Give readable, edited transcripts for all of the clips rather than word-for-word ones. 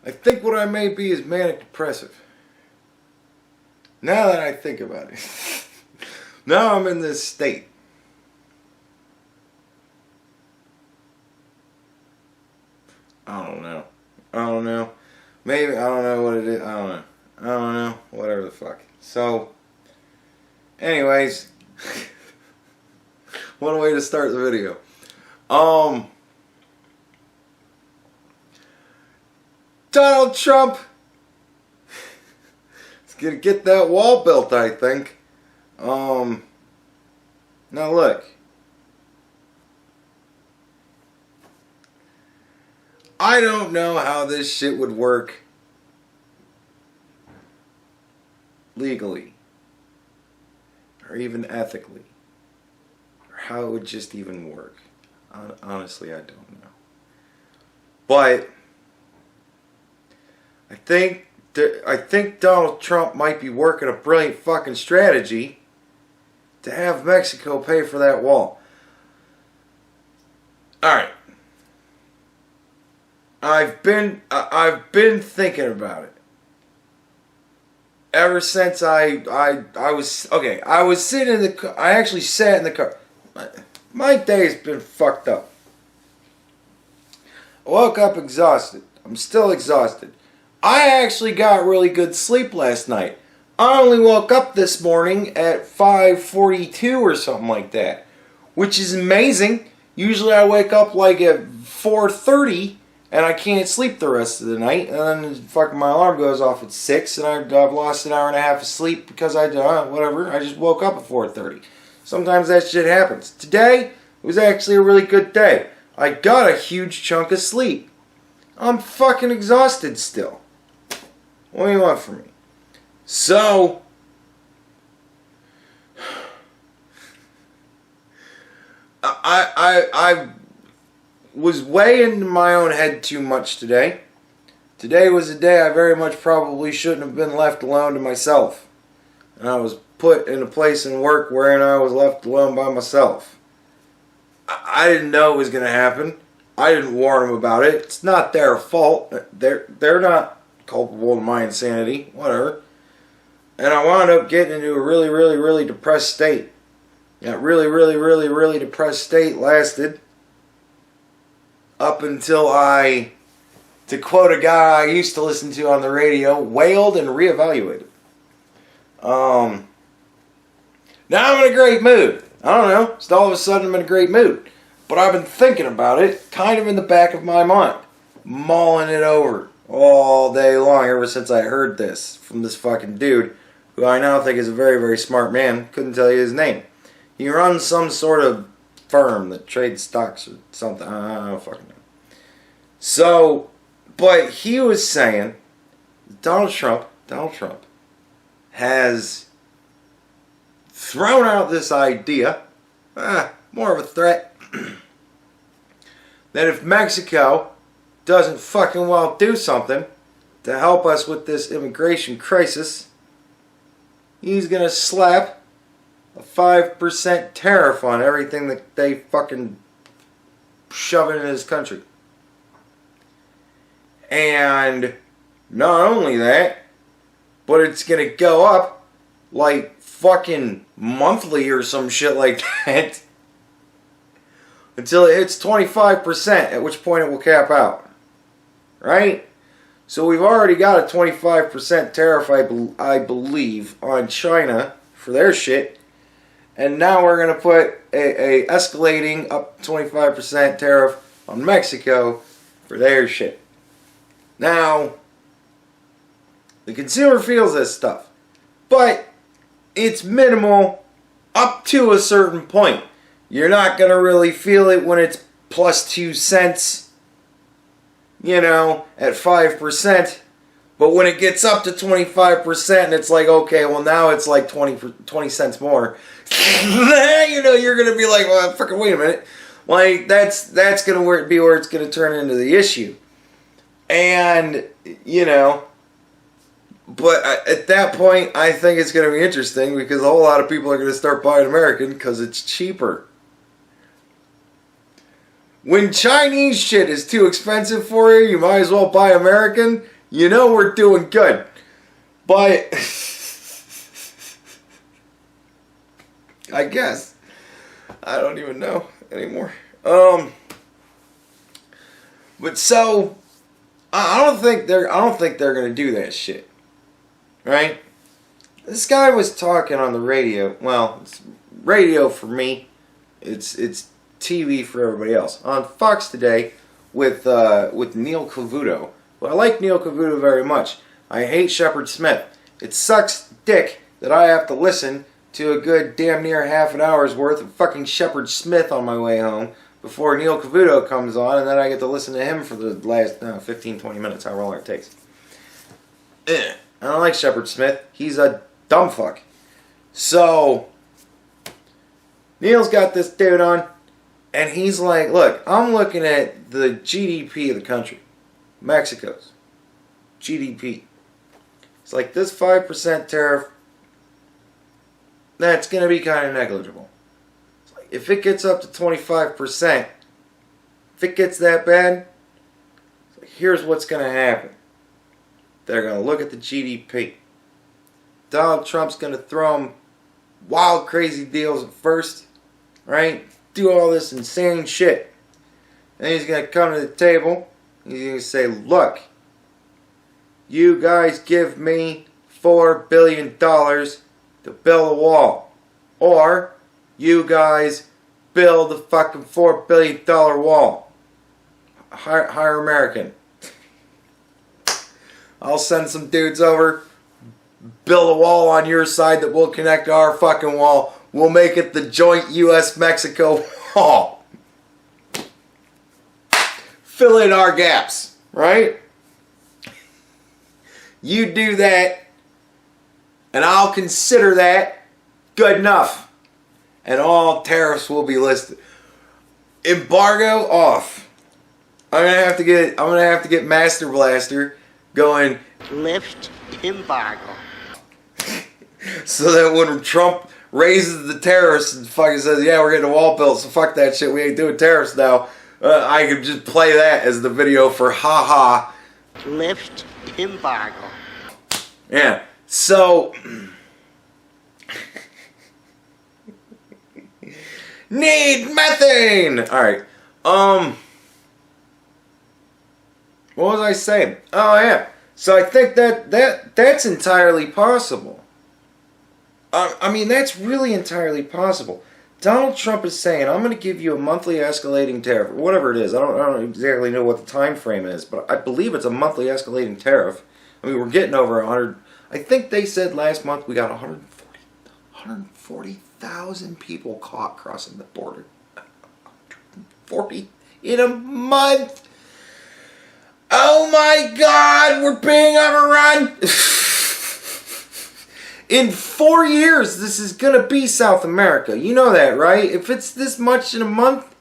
I think what I may be is manic depressive. Now that I think about it. Now I'm in this state. I don't know. Maybe, I don't know what it is. I don't know. Whatever the fuck. So, anyways. What a way to start the video. Donald Trump is gonna get that wall built, I think. Now look. I don't know how this shit would work legally or even ethically, or how it would just even work. Honestly, I don't know. But I think Donald Trump might be working a brilliant fucking strategy to have Mexico pay for that wall. All right. I've been thinking about it ever since I was sitting in the car. I actually sat in the car. My day's been fucked up. I woke up exhausted. I'm still exhausted. I actually got really good sleep last night. I only woke up this morning at 5:42 or something like that, which is amazing. Usually I wake up like at 4:30 and I can't sleep the rest of the night, and then fucking my alarm goes off at 6 and I've lost an hour and a half of sleep because I just woke up at 4:30. Sometimes that shit happens. Today was actually a really good day. I got a huge chunk of sleep. I'm fucking exhausted still. What do you want from me? So, I was way into my own head too much today. Today was a day I very much probably shouldn't have been left alone to myself. And I was put in a place in work wherein I was left alone by myself. I didn't know it was going to happen. I didn't warn them about it. It's not their fault. They're not culpable in my insanity. Whatever. And I wound up getting into a really, really, really depressed state. That really, really, really, really depressed state lasted up until I, to quote a guy I used to listen to on the radio, wailed and reevaluated. Now I'm in a great mood. I don't know. Just all of a sudden I'm in a great mood. But I've been thinking about it, kind of in the back of my mind. Mulling it over all day long ever since I heard this from this fucking dude, who I now think is a very, very smart man. Couldn't tell you his name. He runs some sort of firm that trades stocks or something. I don't fucking know. So, but he was saying Donald Trump has thrown out this idea, more of a threat, that if Mexico doesn't fucking well do something to help us with this immigration crisis, he's gonna slap a 5% tariff on everything that they fucking shove in his country. And not only that, but it's gonna go up like fucking monthly or some shit like that until it hits 25%, at which point it will cap out. Right? So we've already got a 25% tariff, I believe, on China for their shit. And now we're going to put a escalating up 25% tariff on Mexico for their shit. Now, the consumer feels this stuff. But it's minimal up to a certain point. You're not going to really feel it when it's plus 2 cents, at 5%. But when it gets up to 25% and it's like, okay, well now it's like 20 cents more, you're going to be like, well, fucking wait a minute. Like, that's going to be where it's going to turn into the issue. And, but at that point, I think it's going to be interesting because a whole lot of people are going to start buying American because it's cheaper. When Chinese shit is too expensive for you, you might as well buy American. You know we're doing good. But I guess. I don't even know anymore. But so I don't think they're gonna do that shit. Right? This guy was talking on the radio. Well, it's radio for me. It's TV for everybody else. On Fox today with Neil Cavuto. Well, I like Neil Cavuto very much. I hate Shepard Smith. It sucks dick that I have to listen to a good damn near half an hour's worth of fucking Shepard Smith on my way home before Neil Cavuto comes on, and then I get to listen to him for the last 15, 20 minutes, however long it takes. I don't like Shepard Smith. He's a dumb fuck. So, Neil's got this dude on, and he's like, look, I'm looking at the GDP of the country. Mexico's GDP. It's like this 5% tariff, that's going to be kind of negligible. It's like if it gets up to 25%, if it gets that bad, it's like here's what's going to happen. They're going to look at the GDP. Donald Trump's going to throw them wild, crazy deals at first, right? Do all this insane shit. And he's going to come to the table. He's going to say, look, you guys give me $4 billion to build a wall. Or you guys build a fucking $4 billion wall. Hire American. I'll send some dudes over, build a wall on your side that will connect to our fucking wall. We'll make it the joint U.S.-Mexico wall. Fill in our gaps, right? You do that, and I'll consider that good enough. And all tariffs will be listed. Embargo off. I'm gonna have to get Master Blaster going. Lift embargo. So that when Trump raises the tariffs and fucking says, yeah, we're getting a wall built, so fuck that shit, we ain't doing tariffs now, I could just play that as the video for haha. Lift embargo. Yeah, so need methane. Alright. What was I saying? Oh yeah. So I think that's entirely possible. I mean, that's really entirely possible. Donald Trump is saying, I'm going to give you a monthly escalating tariff, or whatever it is. I don't exactly know what the time frame is, but I believe it's a monthly escalating tariff. I mean, we're getting over 100. I think they said last month we got 140,000 people caught crossing the border. 140 in a month. Oh my God, we're being overrun. In 4 years, this is going to be South America. You know that, right? If it's this much in a month,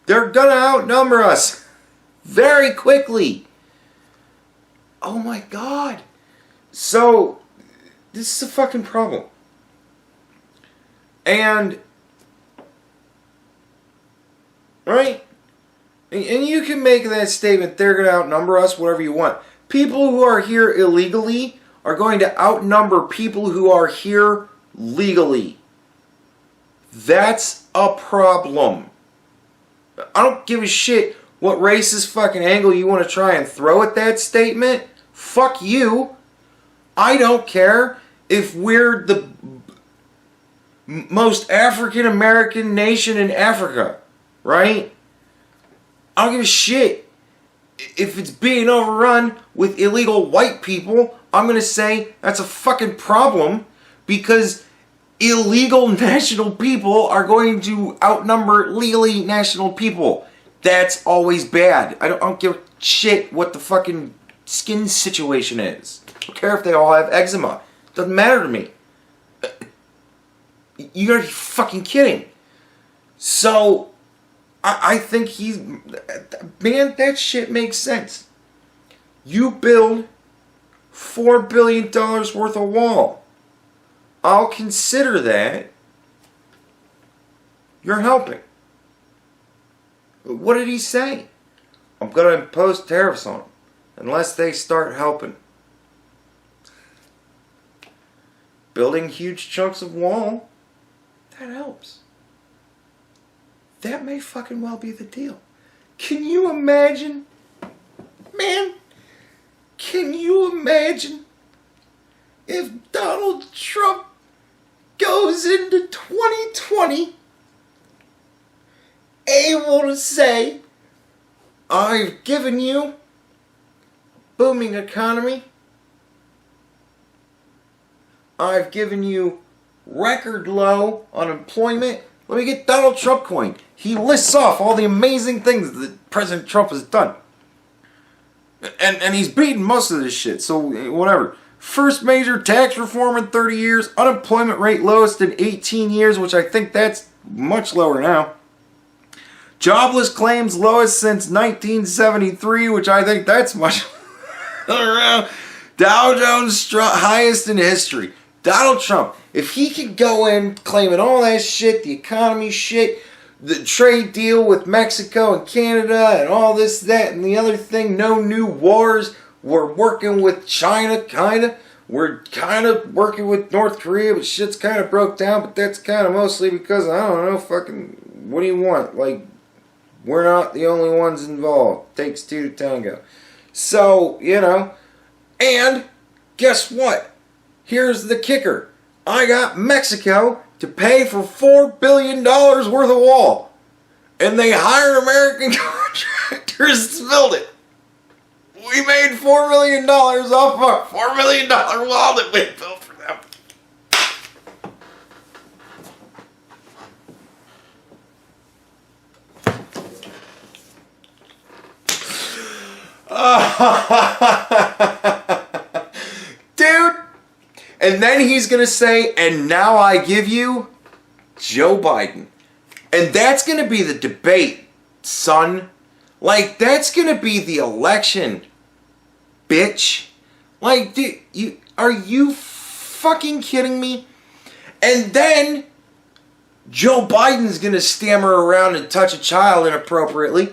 they're going to outnumber us very quickly. Oh my God. So, this is a fucking problem. And, right? And you can make that statement, they're going to outnumber us, whatever you want. People who are here illegally are going to outnumber people who are here legally. That's a problem. I don't give a shit what racist fucking angle you want to try and throw at that statement. Fuck you. I don't care if we're the most African American nation in Africa, right? I don't give a shit. If it's being overrun with illegal white people, I'm going to say that's a fucking problem because illegal national people are going to outnumber legally national people. That's always bad. I don't give a shit what the fucking skin situation is. I don't care if they all have eczema. It doesn't matter to me. You gotta be fucking kidding. So, I think he's... Man, that shit makes sense. You build $4 billion worth of wall. I'll consider that you're helping. What did he say? I'm going to impose tariffs on them unless they start helping. Building huge chunks of wall, that helps. That may fucking well be the deal. Can you imagine? Man, can you imagine if Donald Trump goes into 2020 able to say, I've given you a booming economy, I've given you record low unemployment. Let me get Donald Trump coin. He lists off all the amazing things that President Trump has done. And he's beaten most of this shit, so whatever. First major tax reform in 30 years. Unemployment rate lowest in 18 years, which I think that's much lower now. Jobless claims lowest since 1973, which I think that's much lower. Dow Jones highest in history. Donald Trump, if he could go in claiming all that shit, the economy shit, the trade deal with Mexico and Canada and all this, that, and the other thing, no new wars, we're working with China, kinda. We're kind of working with North Korea, but shit's kind of broke down, but that's kind of mostly because, I don't know, fucking, what do you want? Like, we're not the only ones involved. Takes two to tango. So, you know, and guess what? Here's the kicker. I got Mexico to pay for $4 billion worth of wall. And they hired American contractors to build it. We made $4 million off our $4 million wall that we built for them. Dude. And then he's going to say, and now I give you Joe Biden. And that's going to be the debate, son. Like, that's going to be the election, bitch. Like, dude, are you fucking kidding me? And then Joe Biden's going to stammer around and touch a child inappropriately.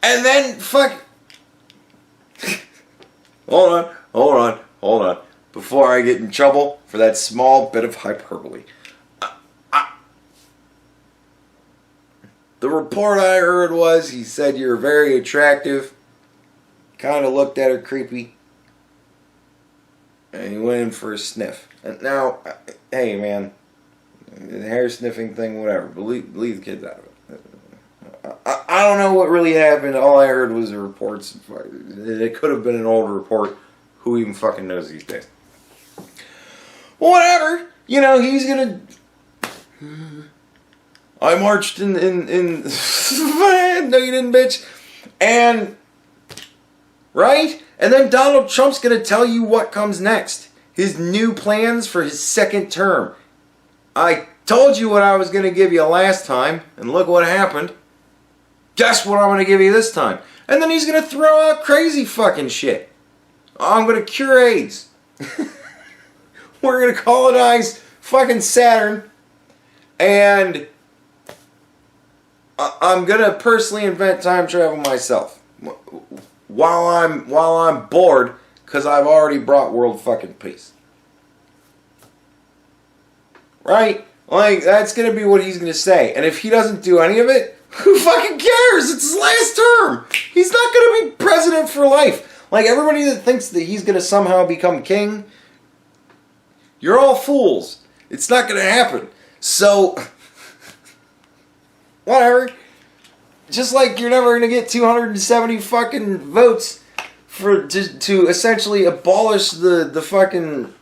And then, fuck. Hold on. Before I get in trouble for that small bit of hyperbole. The report I heard was he said you're very attractive. Kind of looked at her creepy. And he went in for a sniff. And now, hey man, the hair sniffing thing, whatever. But leave the kids out of it. I don't know what really happened. All I heard was the reports. It could have been an old report. Who even fucking knows these days? Whatever. You know, he's gonna... I marched in... No, you didn't, bitch. And... Right? And then Donald Trump's gonna tell you what comes next. His new plans for his second term. I told you what I was gonna give you last time, and look what happened. Guess what I'm gonna give you this time? And then he's gonna throw out crazy fucking shit. I'm gonna cure AIDS. We're going to colonize fucking Saturn, and I'm going to personally invent time travel myself while I'm bored because I've already brought world fucking peace. Right? Like, that's going to be what he's going to say. And if he doesn't do any of it, who fucking cares? It's his last term. He's not going to be president for life. Like, everybody that thinks that he's going to somehow become king, you're all fools. It's not going to happen. So, whatever. Just like you're never going to get 270 fucking votes to essentially abolish the fucking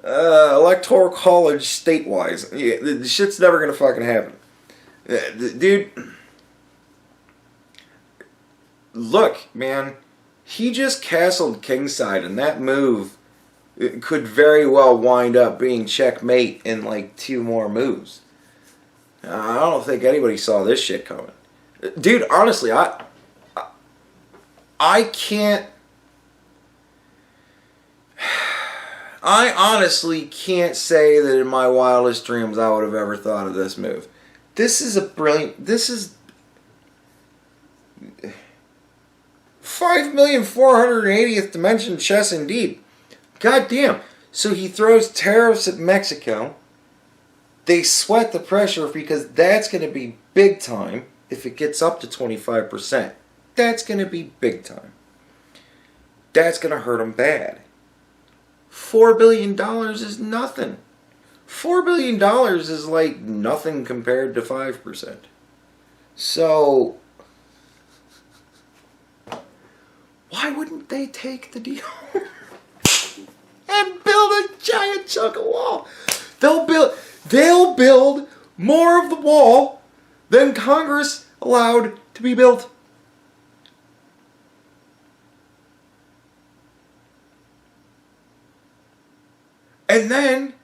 electoral college state-wise. The shit's never going to fucking happen. Dude, look, man. He just castled kingside, and that move... It could very well wind up being checkmate in like 2 more moves. I don't think anybody saw this shit coming. Dude, honestly, I can't... I honestly can't say that in my wildest dreams I would have ever thought of this move. This is a brilliant. This is 5,480th dimension chess indeed. God damn. So he throws tariffs at Mexico. They sweat the pressure because that's going to be big time if it gets up to 25%. That's going to be big time. That's going to hurt them bad. $4 billion is nothing. $4 billion is like nothing compared to 5%. So, why wouldn't they take the deal and build a giant chunk of wall? They'll build more of the wall than Congress allowed to be built. And then,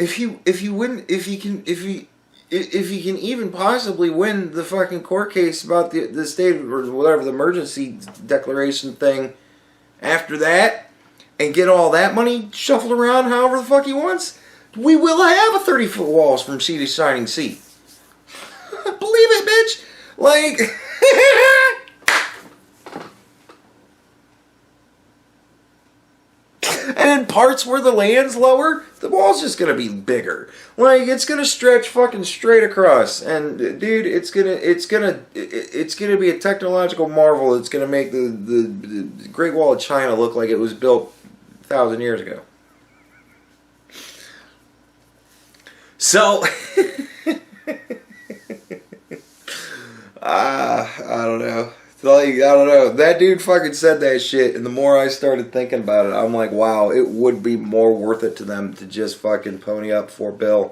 if he can even possibly win the fucking court case about the state or whatever the emergency declaration thing after that, and get all that money shuffled around however the fuck he wants, we will have a 30-foot walls from sea to shining sea. Believe it, bitch. Like. And in parts where the land's lower, the wall's just gonna be bigger. Like, it's gonna stretch fucking straight across. And dude, it's gonna be a technological marvel. It's gonna make the Great Wall of China look like it was built 1,000 years ago. So I don't know. Like, I don't know. That dude fucking said that shit, and the more I started thinking about it, I'm like, wow, it would be more worth it to them to just fucking pony up $4 billion,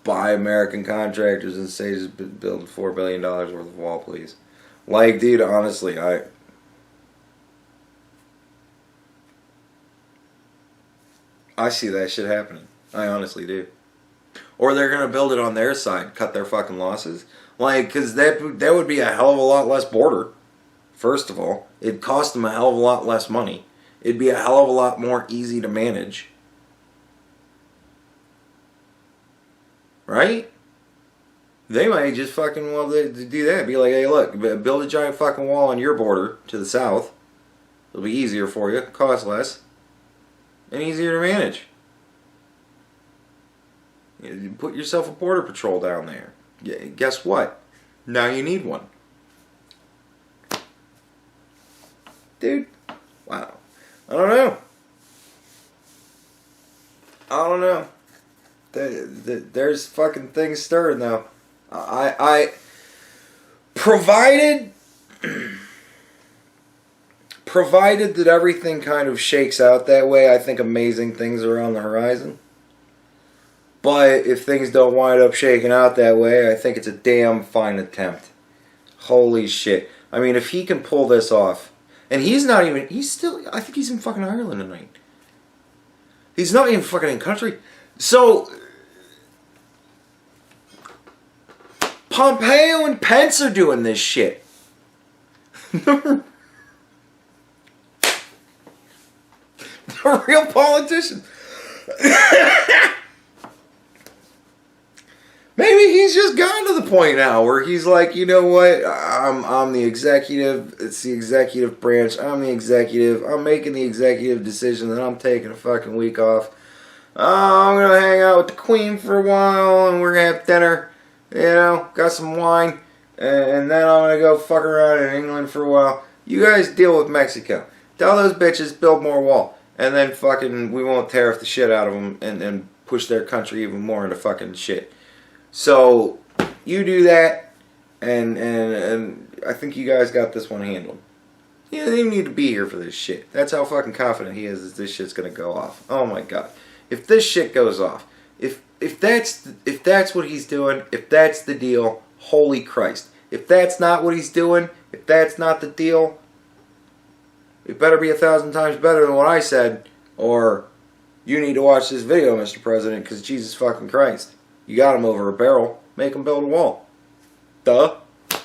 buy American contractors, and say just build $4 billion worth of wall, please. Like, dude, honestly, I see that shit happening. I honestly do. Or they're gonna build it on their side, cut their fucking losses. Like, because that would be a hell of a lot less border, first of all. It'd cost them a hell of a lot less money. It'd be a hell of a lot more easy to manage. Right? They might just fucking, well, do that. Be like, hey, look, build a giant fucking wall on your border to the south. It'll be easier for you, cost less, and easier to manage. You put yourself a border patrol down there. Guess what? Now you need one. Dude, wow. I don't know. There's fucking things stirring though. I provided that everything kind of shakes out that way, I think amazing things are on the horizon. But if things don't wind up shaking out that way, I think it's a damn fine attempt. Holy shit. I mean, if he can pull this off, and he's still, I think he's in fucking Ireland tonight. He's not even fucking in country. So, Pompeo and Pence are doing this shit. The real politicians. Maybe he's just gotten to the point now where he's like, you know what? I'm the executive. It's the executive branch. I'm the executive. I'm making the executive decision that I'm taking a fucking week off. I'm going to hang out with the Queen for a while and we're going to have dinner. You know, got some wine. And then I'm going to go fuck around in England for a while. You guys deal with Mexico. Tell those bitches build more wall. And then fucking we won't tariff the shit out of them and push their country even more into fucking shit. So, you do that, and I think you guys got this one handled. You don't even need to be here for this shit. That's how fucking confident he is that this shit's gonna go off. Oh my god. If this shit goes off, if that's what he's doing, if that's the deal, holy Christ. If that's not what he's doing, if that's not the deal, it better be 1,000 times better than what I said, or you need to watch this video, Mr. President, because Jesus fucking Christ. You got him over a barrel. Make him build a wall. Duh.